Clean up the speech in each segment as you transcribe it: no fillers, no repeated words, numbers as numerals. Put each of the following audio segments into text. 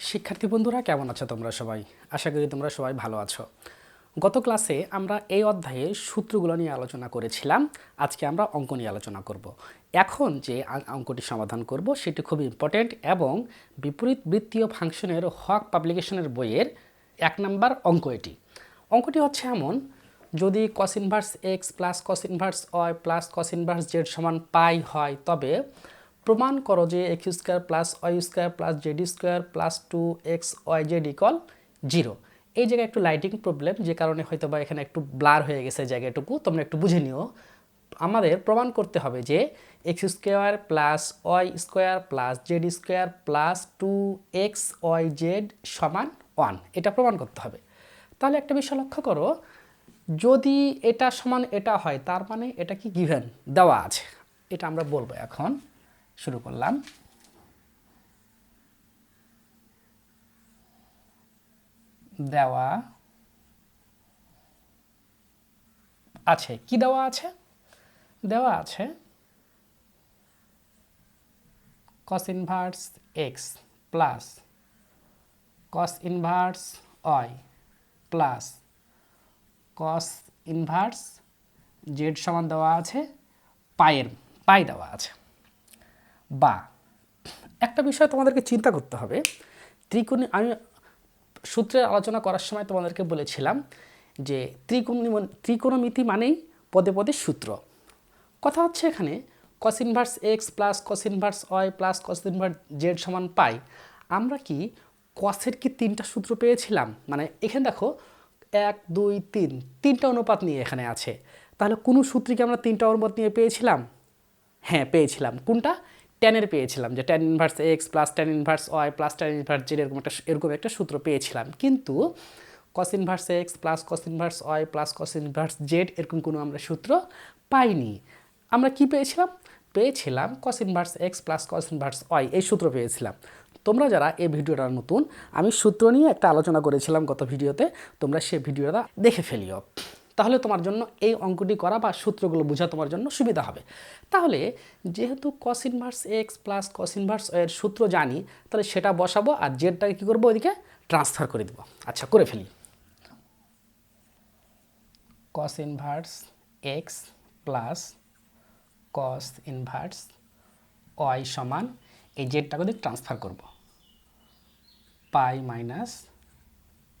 শিক্ষার্থী বন্ধুরা কেমন আছো তোমরা সবাই? আশা করি তোমরা সবাই ভালো আছো। গত ক্লাসে আমরা এই অধ্যায়ে সূত্রগুলো নিয়ে আলোচনা করেছিলাম। আজকে আমরা অঙ্ক নিয়ে আলোচনা করব। এখন যে অঙ্কটি সমাধান করব সেটি খুব ইম্পর্টেন্ট এবং বিপরীত বৃত্তীয় ফাংশনের হক পাবলিকেশনের বইয়ের 1 নম্বর অঙ্ক এটি। অঙ্কটি হচ্ছে এমন, যদি cos inverse x plus cos inverse y plus cos inverse z সমান পাই হয়, তবে প্রমাণ করো যে x square plus Y square plus Z square plus 2xyz equal 0। এই জায়গায় একটু লাইটিং প্রবলেম, যে কারণে হয়তো বা এখানে একটু ব্লার হয়ে গেছে জায়গাটুকু, তোমরা একটু বুঝে নিও। আমাদের প্রমাণ করতে হবে যে x square plus Y square plus Z square plus 2xyz সমান 1, এটা প্রমাণ করতে হবে। তাহলে একটা বিষয় লক্ষ্য করো, যদি এটা সমান এটা হয় তার মানে এটা কি গিভেন দেওয়া আছে, এটা আমরা বলবো। এখন শুরু করলাম। দেওয়া আছে, কি দেওয়া আছে? দেওয়া আছে cos inverse x plus cos inverse y plus cos inverse z সমান দেওয়া আছে পাই দেওয়া আছে। বা একটা বিষয় তোমাদেরকে চিন্তা করতে হবে, আমি সূত্রের আলোচনা করার সময় তোমাদেরকে বলেছিলাম যে ত্রিকোণমিতি মানেই পদে পদে সূত্র। কথা হচ্ছে এখানে cos inverse x plus cos inverse y plus cos inverse z সমান পাই। আমরা কি cosের কি 3টা সূত্র পেয়েছিলাম? মানে এখানে দেখো 1 2 3 3টা অনুপাত নিয়ে এখানে আছে। তাহলে কোন সূত্রে কি আমরা 3টা অনুপাত নিয়ে পেয়েছিলাম? হ্যাঁ পেয়েছিলাম। কোনটা? ট্যানের পেয়েছিলাম, যে tan inverse x plus tan inverse Y plus tan inverse Z, এরকম একটা সূত্র পেয়েছিলাম। কিন্তু cos inverse x plus cos inverse Y plus cos inverse Z এরকম কোনো আমরা সূত্র পাইনি। আমরা কি পেয়েছিলাম cos inverse x plus cos inverse Y, এই সূত্র পেয়েছিলাম। তোমরা যারা এই ভিডিওটা নতুন, আমি সূত্র নিয়ে একটা আলোচনা করেছিলাম গত ভিডিওতে, তোমরা সেই ভিডিওটা দেখে ফেলিও। তাহলে তোমার জন্য এই অঙ্কটি করা বা সূত্রগুলো বোঝা তোমার জন্য সুবিধা হবে। তাহলে যেহেতু cos inverse x plus cos inverse y এর সূত্র জানি, তাহলে সেটা বসাবো আর জেডটাকে কী করবো, ওইদিকে ট্রান্সফার করে দেবো। আচ্ছা, করে ফেলি। cos inverse x plus cos inverse y সমান এই জেডটাকে ওদিকে ট্রান্সফার করব, পাই মাইনাস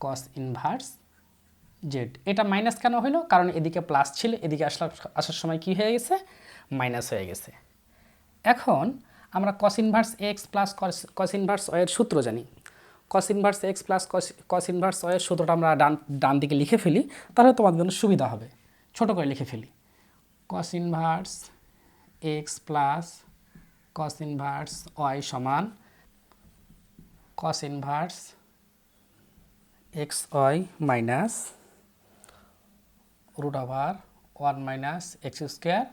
cos ইনভার্স জেড। এটা মাইনাস কেন হলো? কারণ এদিকে প্লাস ছিল, এদিকে আসার সময় কি হয়ে গেছে? মাইনাস হয়ে গেছে। এখন আমরা cos inverse x plus cos inverse y এর সূত্র জানি। cos inverse x plus cos inverse y এর সূত্রটা আমরা ডান দিকে লিখে ফেলি, তাহলে তোমাদের জন্য সুবিধা হবে। ছোট করে লিখে ফেলি, cos inverse x plus cos inverse y সমান cos inverse xy minus root over 1 minus x square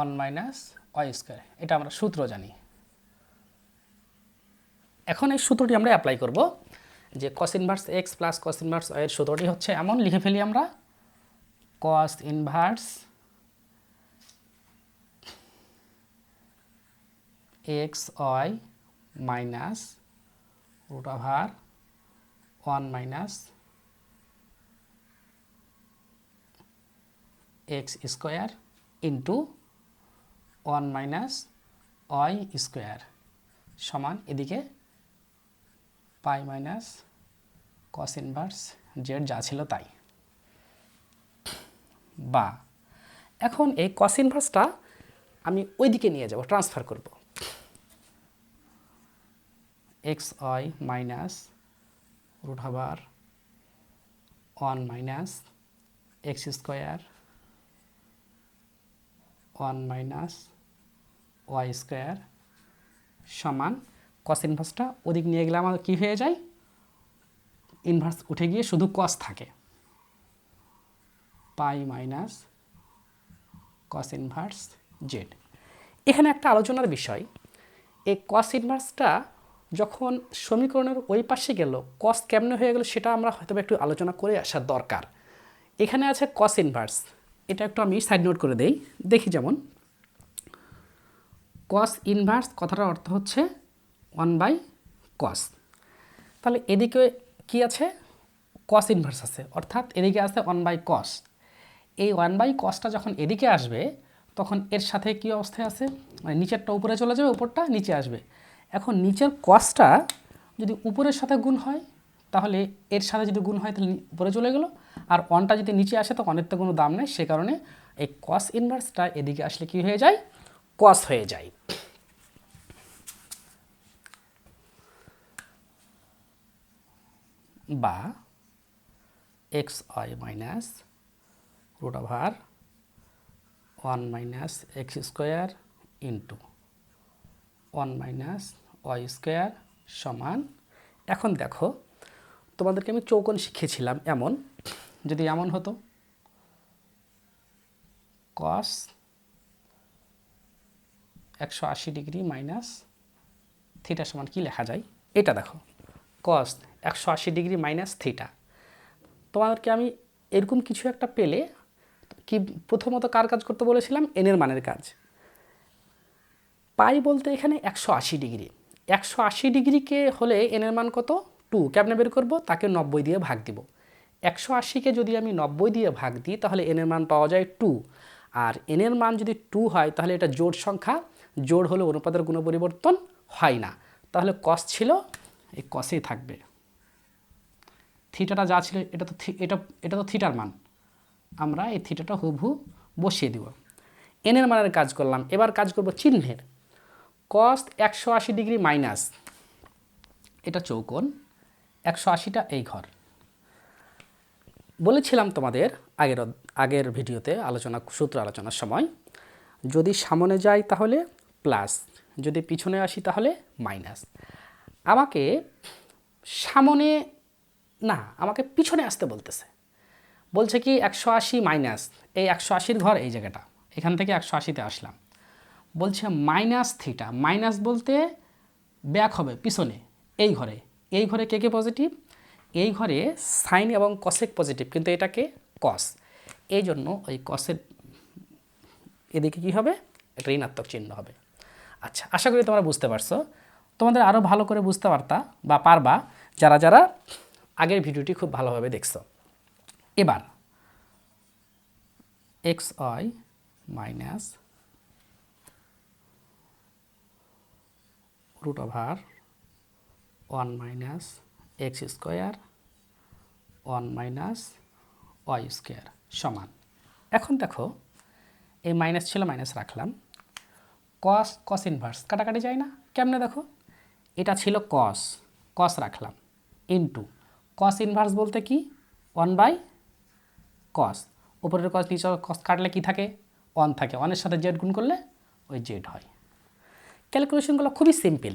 1 minus Y square, এটা আমরা সূত্র জানি। এখন এই সূত্রটি আমরা অ্যাপ্লাই করব, যে cos inverse x plus cos inverse Y এর সূত্রটি হচ্ছে এমন, লিখে ফেলি আমরা cos inverse X Y minus root over 1 minus x square into 1 minus Y square সমান এদিকে pi minus cos inverse Z যা ছিল তাই। বা এখন এই কস ইনভার্সটা আমি ওইদিকে নিয়ে যাব, ট্রান্সফার করব, x Y minus root over 1 minus x square 1 minus Y square সমান কস ইনভার্সটা ওদিক নিয়ে গেলে আমার কী হয়ে যায়? ইনভার্স উঠে গিয়ে শুধু কস থাকে, পাই মাইনাস কস ইনভার্স জেড। এখানে একটা আলোচনার বিষয়, এই কস ইনভার্সটা যখন সমীকরণের ওই পাশে গেল, কস কেমনে হয়ে গেল সেটা আমরা হয়তো একটু আলোচনা করে আসার দরকার। এখানে আছে কস ইনভার্স, এটা একটু আমি সাইড নোট করে দেই, দেখি। যেমন cos ইনভার্স কথাটার অর্থ হচ্ছে 1/cos। তাহলে এদিকে কি আছে, cos ইনভার্স আছে, অর্থাৎ এদিকে আছে 1/cos। এই 1/cosটা যখন এদিকে আসবে তখন এর সাথে কি অবস্থায় আছে, মানে নিচেরটা উপরে চলে যাবে, উপরটা নিচে আসবে। এখন নিচের cosটা যদি উপরের সাথে গুণ হয় তাহলে এর সাথে যদি গুণ হয় তাহলে উপরে চলে গেল, আর 1টা যদি নিচে আসে তো 1-এর তো কোনো দাম নেই, সে কারণে এই cos ইনভার্সটা এদিকে আসলে কি হয়ে যায়, cos হয়ে যায়। বা xy minus root over 1 minus x square into 1 minus Y square সমান। এখন দেখো তোমাদেরকে আমি চৌকোণ শিখিয়েছিলাম, এমন যদি এমন হতো cos 180 ডিগ্রি মাইনাস থিটা সমান কি লেখা যায়, এটা দেখো cos 180 ডিগ্রি মাইনাস থিটা। তোমাদেরকে আমি এরকম কিছু একটা পেলে কি প্রথমত কার কাজ করতে বলেছিলাম, এনের মানের কাজ। পাই বলতে এখানে 180 ডিগ্রি, 180 ডিগ্রিকে হলে এনের মান কত 2, কেমনে বের করব, তাকে 90 দিয়ে ভাগ দিব। 180কে যদি আমি 90 দিয়ে ভাগ দিই তাহলে এনের মান পাওয়া যায় 2, আর এনের মান যদি 2 হয় তাহলে এটা জোড় সংখ্যা, জোড় হলে অনুপাতের গুণ পরিবর্তন হয় না, তাহলে cos ছিল এই cosই থাকবে। থিটাটা যা ছিল এটা তো থিটার মান, আমরা এই থিটাটা হুবহু বসিয়ে দিব। এনের মানের কাজ করলাম, এবার কাজ করব চিহ্নের। cos 180 ডিগ্রি মাইনাস, এটা চৌকোণ, 180টা এই ঘর। বলেছিলাম তোমাদের আগের ভিডিওতে সূত্র আলোচনার সময়, যদি সামনে যাই তাহলে প্লাস, যদি পিছনে আসি তাহলে মাইনাস। আমাকে সামনে না, আমাকে পিছনে আসতে বলতেছে, বলছে কি 180 মাইনাস এই 180-র ঘর এই জায়গাটা, এখান থেকে 180-তে আসলাম, বলছে মাইনাস থিটা। মাইনাস বলতে ব্যাক হবে পিছনে, এই ঘরে, এই ঘরে কে কে পজিটিভ, এই ঘরে সাইন এবং কসেক পজিটিভ, কিন্তু এটাকে কস, এই জন্য ওই কসের এদিকে কি হবে, একটা ঋণাত্মক চিহ্ন হবে। আচ্ছা, আশা করি তোমরা বুঝতে পারছো। তোমাদের আরও ভালো করে বুঝতে পারবা যারা যারা আগের ভিডিওটি খুব ভালোভাবে দেখছো। এবার xy minus root over 1 minus x square 1 minus Y square সমান। এখন দেখো এই মাইনাস ছিল, মাইনাস রাখলাম, cos ইনভার্স কাটাকাটি যায় না, কেমনে দেখো, এটা ছিল cos রাখলাম ইন্টু cos ইনভার্স বলতে কি 1/cos, উপরের cos নিচের cos কাটলে কি থাকে 1 থাকে, 1-এর সাথে জেড গুণ করলে ওই জেড হয়। ক্যালকুলেশনগুলো খুবই সিম্পল।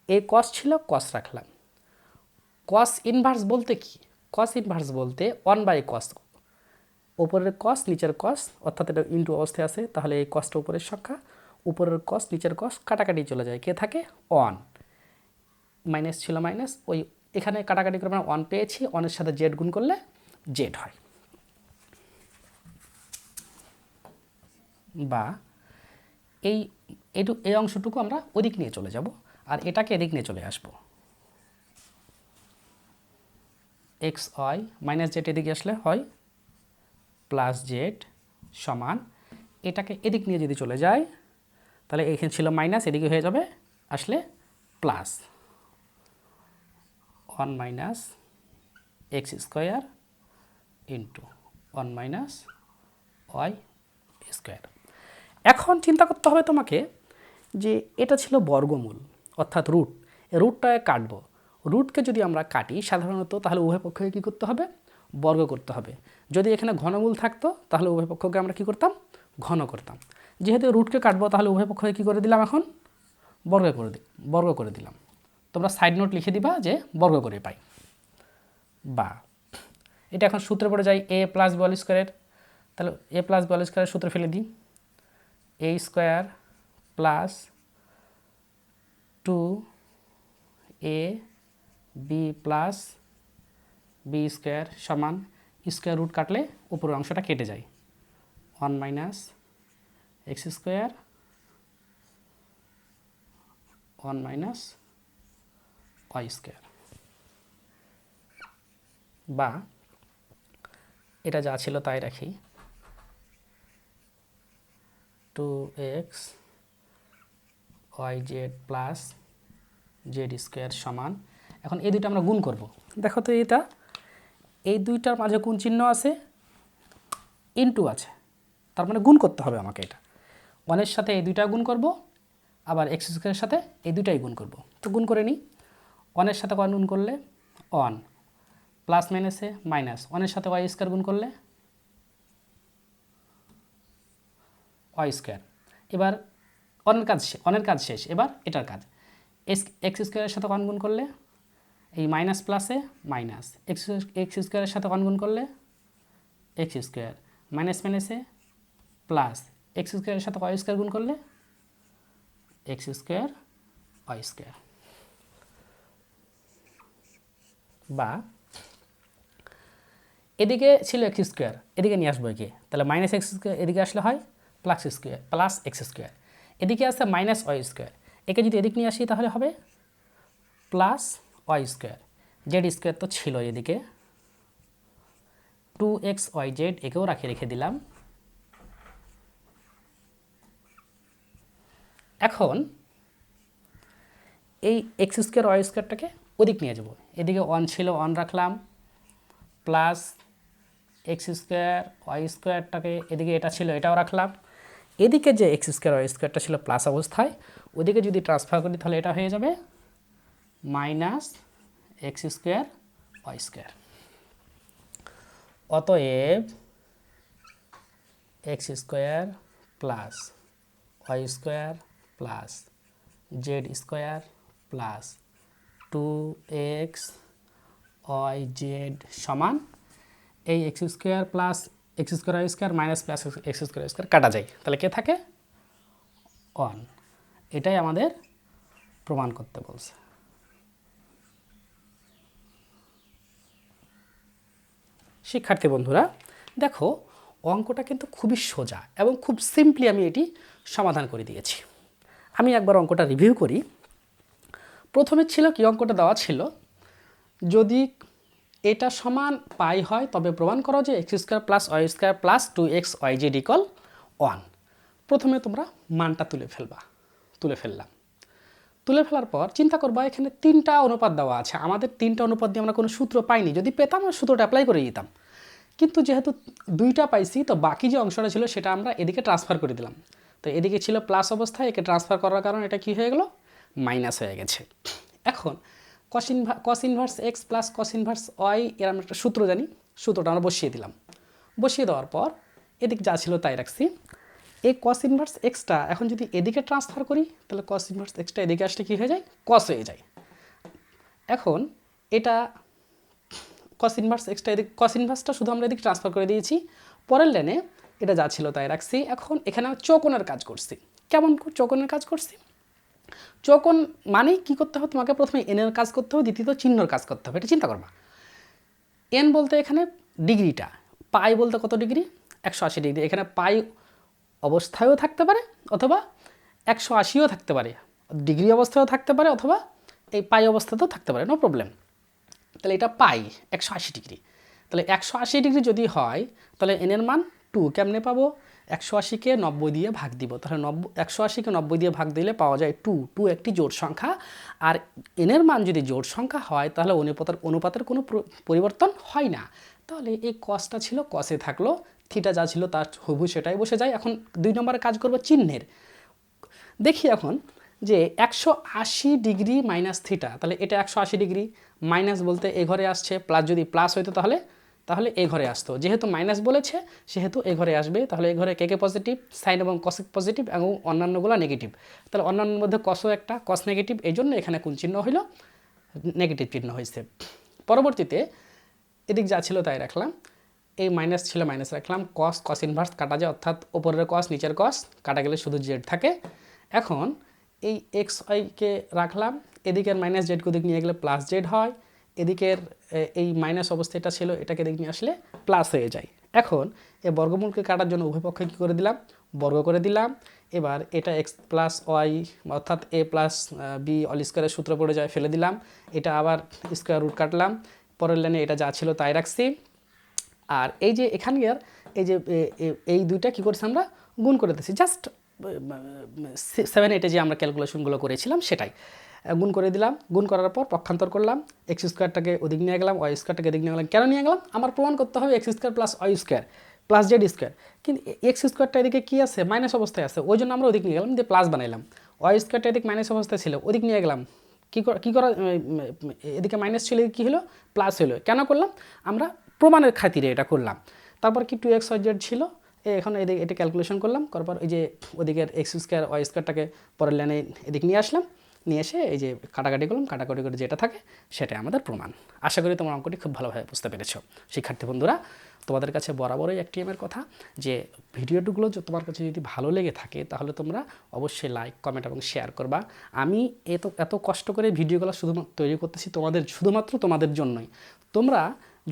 এই cos ছিল, cos রাখলাম। cos ইনভার্স বলতে কি, cos ইনভার্স বলতে 1/cos, উপরের cos নিচের cos, অর্থাৎ এটা ইন্টু অবস্থায় আছে, তাহলে এই cosটা উপরের সংখ্যা, উপরের cos নিচের cos কাটাকাটি চলে যায়, কে থাকে 1, মাইনাস ছিল মাইনাস, ওই এখানে কাটাকাটি করে আমরা 1 পেয়েছি, 1-এর সাথে জেড গুণ করলে জেড হয়। বা এই অংশটুকু আমরা ওদিক নিয়ে চলে যাব, আর এটাকে এদিক নিয়ে চলে আসবো। xy মাইনাস জেড এদিকে আসলে হয় প্লাস জেড সমান, এটাকে এদিক নিয়ে যদি চলে যায় তাহলে এখানে ছিল মাইনাস, এদিকে হয়ে যাবে আসলে plus 1 minus x square into 1 minus Y square. এখন চিন্তা করতে হবে তোমাকে যে এটা ছিল বর্গমূল অর্থাৎ রুট, রুটটাকে কাটবো। রুটকে যদি আমরা কাটি সাধারণত তাহলে উভয় পক্ষকে কী করতে হবে, বর্গ করতে হবে। যদি এখানে ঘনমূল থাকতো তাহলে উভয় পক্ষকে আমরা কী করতাম, ঘন করতাম। যেহেতু রুটকে কাটবো তাহলে উভয় পক্ষকে কী করে দিলাম, এখন বর্গ করে দিলাম। তোমরা সাইড নোট লিখে দিবা যে বর্গ করে পাই। বা এটা এখন সূত্রে পড়ে যায় a প্লাস বি হোল স্কোয়ারের, তাহলে a প্লাস বি হোল স্কোয়ারের সূত্র ফেলে দিই, a square plus 2ab plus b square সমান, স্কোয়ার রুট কাটলে উপরের অংশটা কেটে যায়, 1 minus x square 1 minus Y square, বা এটা যা ছিল তাই রাখি, 2x Y z plus Z square সমান, এখন এই দুইটা আমরা গুণ করব। দেখো তো এটা, এই দুইটার মাঝে কোন চিহ্ন আছে, ইনটু আছে, তার মানে গুণ করতে হবে আমাকে। এটা 1-এর সাথে এই দুইটা গুণ করব, আবার এক্স স্কোয়ারের সাথে এই দুইটাই গুণ করব। তো গুণ করে নিই, 1-এর সাথে 1 গুণ করলে 1, প্লাস মাইনাসে মাইনাস, 1-এর সাথে ওয়াই স্কোয়ার গুণ করলে ওয়াই স্কোয়ার। এবার অনের কাজ শেষ, এবার এটার কাজ। এক্স স্কোয়ারের সাথে 1 গুণ করলে এই মাইনাস প্লাসে মাইনাস, এক্স স্কোয়ারের সাথে 1 গুণ করলে এক্স স্কোয়ার, মাইনাস মাইনাসে প্লাস, এক্স স্কোয়ারের সাথে ওয়াই স্কোয়ার গুণ করলে এক্স স্কোয়ার ওয়াই স্কোয়ার। বা এদিকে ছিল এক্স স্কোয়ার, এদিকে নিয়ে আসবো একে, তাহলে মাইনাস এক্স স্কোয়ার এদিকে আসলে হয় প্লাস এক্স স্কোয়ার, এদিকে আছে মাইনাস ওয়াই স্কোয়ার, একে যদি এদিক নিয়ে আসি তাহলে হবে plus Y square. Z square তো ছিল এদিকে, 2x ওয়াই জেড একেও রেখে দিলাম। এখন এই এক্স স্কোয়ার ওয়াই স্কোয়ারটাকে ওদিক নিয়ে যাব, এদিকে 1 ছিল 1 রাখলাম, প্লাস এক্স স্কোয়ার ওয়াই স্কোয়ারটাকে এদিকে এটা ছিল এটাও রাখলাম, এদিকে যে এক্স স্কোয়ার ওয়াই স্কোয়ারটা ছিল প্লাস অবস্থায়, ওদিকে যদি ট্রান্সফার করি তাহলে এটা হয়ে যাবে minus x square Y square. অতএব X square plus Y square plus Z square plus 2x Y Z সমান, এই X square plus X square Y square minus plus X square Y square কাটা যায়, তাহলে কে থাকে 1। এটাই আমাদের প্রমাণ করতে বলছে। শিক্ষার্থী বন্ধুরা দেখো, অঙ্কটা কিন্তু খুবই সোজা এবং খুব সিম্পলি আমি এটি সমাধান করে দিয়েছি। আমি একবার অঙ্কটা রিভিউ করি। প্রথমে ছিল কি, অঙ্কটা দেওয়া ছিল যদি এটা সমান পাই হয় তবে প্রমাণ করো যে x square plus Y square plus 2x Y z equal 1। প্রথমে তোমরা মানটা তুলে ফেললাম। তুলে ফেলার পর চিন্তা করবা এখানে 3টা অনুপাত দেওয়া আছে, আমাদের 3টা অনুপাত দিয়ে আমরা কোনো সূত্র পাইনি, যদি পেতাম আমরা সূত্রটা অ্যাপ্লাই করে দিতাম, কিন্তু যেহেতু 2টা পাইছি তো বাকি যে অংশটা ছিল সেটা আমরা এদিকে ট্রান্সফার করে দিলাম। তো এদিকে ছিল প্লাস অবস্থায়, একে ট্রান্সফার করার কারণে এটা কি হয়ে গেল, মাইনাস হয়ে গেছে। এখন cos inverse x plus cos inverse Y এর আমরা একটা সূত্র জানি, সূত্রটা আমরা বসিয়ে দিলাম। বসিয়ে দেওয়ার পর এদিক যা ছিল তাই রাখছি। এই কস ইনভার্স এক্সটা এখন যদি এদিকে ট্রান্সফার করি তাহলে কস ইনভার্স এক্সটা এদিকে আসলে কী হয়ে যায়, কস হয়ে যায়। এখন এটা কস ইনভার্স এক্সটা এদিকে, কস ইনভার্সটা শুধু আমরা এদিকে ট্রান্সফার করে দিয়েছি, পরের লাইনে এটা যা ছিল তাই রাখছি। এখন এখানে চৌকোণের কাজ করছি। কেমন চৌকোণের কাজ করছি, চৌকোণ মানে কী করতে হবে, তোমাকে প্রথমে এনের কাজ করতে হবে, দ্বিতীয়ত চিহ্নর কাজ করতে হবে। এটা চিন্তা করবা, এন বলতে এখানে ডিগ্রিটা, পাই বলতে কত ডিগ্রি, 180 ডিগ্রি। এখানে পাই অবস্থায়ও থাকতে পারে অথবা 180ও থাকতে পারে, ডিগ্রি অবস্থায়ও থাকতে পারে অথবা এই পাই অবস্থাতেও থাকতে পারে, নো প্রবলেম। তাহলে এটা পাই 180 ডিগ্রি, তাহলে 180 ডিগ্রি যদি হয় তাহলে এনের মান 2। কেমনে পাবো, 180কে 90 দিয়ে ভাগ দিব, তাহলে 180কে 90 দিয়ে ভাগ দিলে পাওয়া যায় 2। 2 একটি জোড় সংখ্যা, আর এনের মান যদি জোড় সংখ্যা হয় তাহলে অনুপাতের কোনো পরিবর্তন হয় না। তাহলে এই কসটা ছিল কসে থাকলো, থিটা যা ছিল তার হুবহু সেটাই বসে যায়। এখন 2 নম্বরে কাজ করবো চিহ্নের। দেখি এখন যে 180 ডিগ্রি মাইনাস থিটা, তাহলে এটা 180 ডিগ্রি, মাইনাস বলতে এ ঘরে আসছে, প্লাস যদি প্লাস হইতো তাহলে এ ঘরে আসতো, যেহেতু মাইনাস বলেছে সেহেতু এ ঘরে আসবে। তাহলে এ ঘরে কে পজিটিভ, সাইন এবং কস পজিটিভ এবং অন্যান্যগুলো নেগেটিভ। তাহলে অন্যান্যর মধ্যে কসও একটা, কস নেগেটিভ, এই জন্য এখানে কোন চিহ্ন হইল, নেগেটিভ চিহ্ন হয়েছে। পরবর্তীতে এদিক যা ছিল তাই রাখলাম, এই মাইনাস ছিল মাইনাস রাখলাম, কস ইনভার্স কাটা যায়, অর্থাৎ ওপরের কস নিচের কস কাটা গেলে শুধু জেড থাকে। এখন এই এক্স ওয়াইকে রাখলাম, এদিকের মাইনাস জেডকে ওদিক নিয়ে গেলে প্লাস জেড হয়, এদিকের এই মাইনাস অবস্থাটা ছিল এটাকে এদিক নিয়ে আসলে প্লাস হয়ে যায়। এখন এই বর্গমূলকে কাটার জন্য উভয় পক্ষে কী করে দিলাম, বর্গ করে দিলাম। এবার এটা এক্স প্লাস ওয়াই অর্থাৎ এ প্লাস বি অল স্কোয়ারের সূত্র পড়ে যায়, ফেলে দিলাম। এটা আবার স্কোয়ার রুট কাটলাম, পরের লাইনে এটা যা ছিল তাই রাখছি। আর এই যে এখানকার এই যে এই দুইটা কী করছি আমরা গুণ করে দিচ্ছি, জাস্ট 7 8-এ যে আমরা ক্যালকুলেশনগুলো করেছিলাম সেটাই গুণ করে দিলাম। গুণ করার পর পক্ষান্তর করলাম, এক্স স্কোয়ারটাকে ওদিক নিয়ে গেলাম, ওয়াই স্কোয়ারটাকে এদিক নিয়ে গেলাম। কেন নিয়ে গেলাম? আমার প্রমাণ করতে হবে x square plus Y square plus Z square, কিন্তু এক্স স্কোয়ারটা এদিকে কী আছে, মাইনাস অবস্থায় আছে, ওই জন্য আমরা ওদিক নিয়ে গেলাম, দিয়ে প্লাস বানাইলাম। ওয়াই স্কোয়ারটা এদিকে মাইনাস অবস্থায় ছিল, ওদিক নিয়ে গেলাম। কী করা, এদিকে মাইনাস ছিল, কী হলো প্লাস হলো। কেন করলাম? আমরা প্রমাণের খাতিরে এটা করলাম। তারপর কি 2x y z ছিল, এখন এদিকে এটা ক্যালকুলেশন করলাম, করার পর এই যে ওদিকের এক্স স্কোয়ার ওয়াই স্কোয়ারটাকে পরের লাইনে এদিক নিয়ে আসলাম, নিয়ে এসে এই যে কাটাকাটি করলাম, কাটাকাটি করে যেটা থাকে সেটাই আমাদের প্রমাণ। আশা করি তোমার অঙ্কটি খুব ভালোভাবে বুঝতে পেরেছো। শিক্ষার্থী বন্ধুরা, তোমাদের কাছে বরাবরই একটি আমার কথা যে ভিডিওগুলো তোমার কাছে যদি ভালো লেগে থাকে তাহলে তোমরা অবশ্যই লাইক কমেন্ট এবং শেয়ার করবা। আমি এত কষ্ট করে ভিডিওগুলো শুধুমাত্র তৈরি করতেছি শুধুমাত্র তোমাদের জন্যই। তোমরা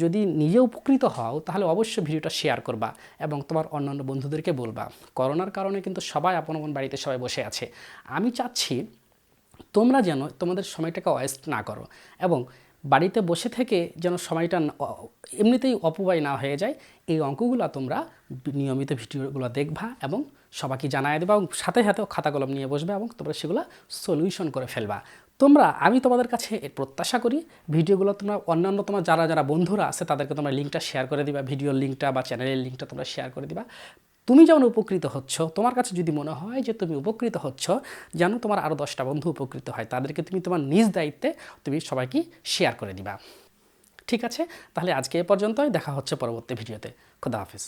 যদি নিজে উপকৃত হও তাহলে অবশ্যই ভিডিওটা শেয়ার করবা এবং তোমার অন্যান্য বন্ধুদেরকে বলবা। করোনার কারণে কিন্তু সবাই আপন আপন বাড়িতে সবাই বসে আছে। আমি চাচ্ছি তোমরা যেন তোমাদের সময়টাকে ওয়েস্ট না করো এবং বাড়িতে বসে থেকে যেন সময়টা এমনিতেই অপব্যয় না হয়ে যায়। এই অঙ্কগুলো তোমরা নিয়মিত ভিডিওগুলো দেখবা এবং সবাইকে জানাই দেবা এবং সাথে সাথেও খাতা কলম নিয়ে বসবে এবং তোমরা সেগুলো সলিউশন করে ফেলবা। আমি তোমাদের কাছে এর প্রত্যাশা করি ভিডিওগুলো তোমরা অন্যান্য তোমার যারা বন্ধুরা আছে তাদেরকে তোমরা লিঙ্কটা শেয়ার করে দিবা, ভিডিওর লিঙ্কটা বা চ্যানেলের লিঙ্কটা তোমরা শেয়ার করে দিবা। তুমি যেমন উপকৃত হচ্ছ, তোমার কাছে যদি মনে হয় যে তুমি উপকৃত হচ্ছ, যেন তোমার আরও 10টা বন্ধু উপকৃত হয়, তাদেরকে তুমি তোমার নিজ দায়িত্বে তুমি সবাইকে শেয়ার করে দিবা। ঠিক আছে, তাহলে আজকে এ পর্যন্তই, দেখা হচ্ছে পরবর্তী ভিডিওতে। খোদা হাফেজ।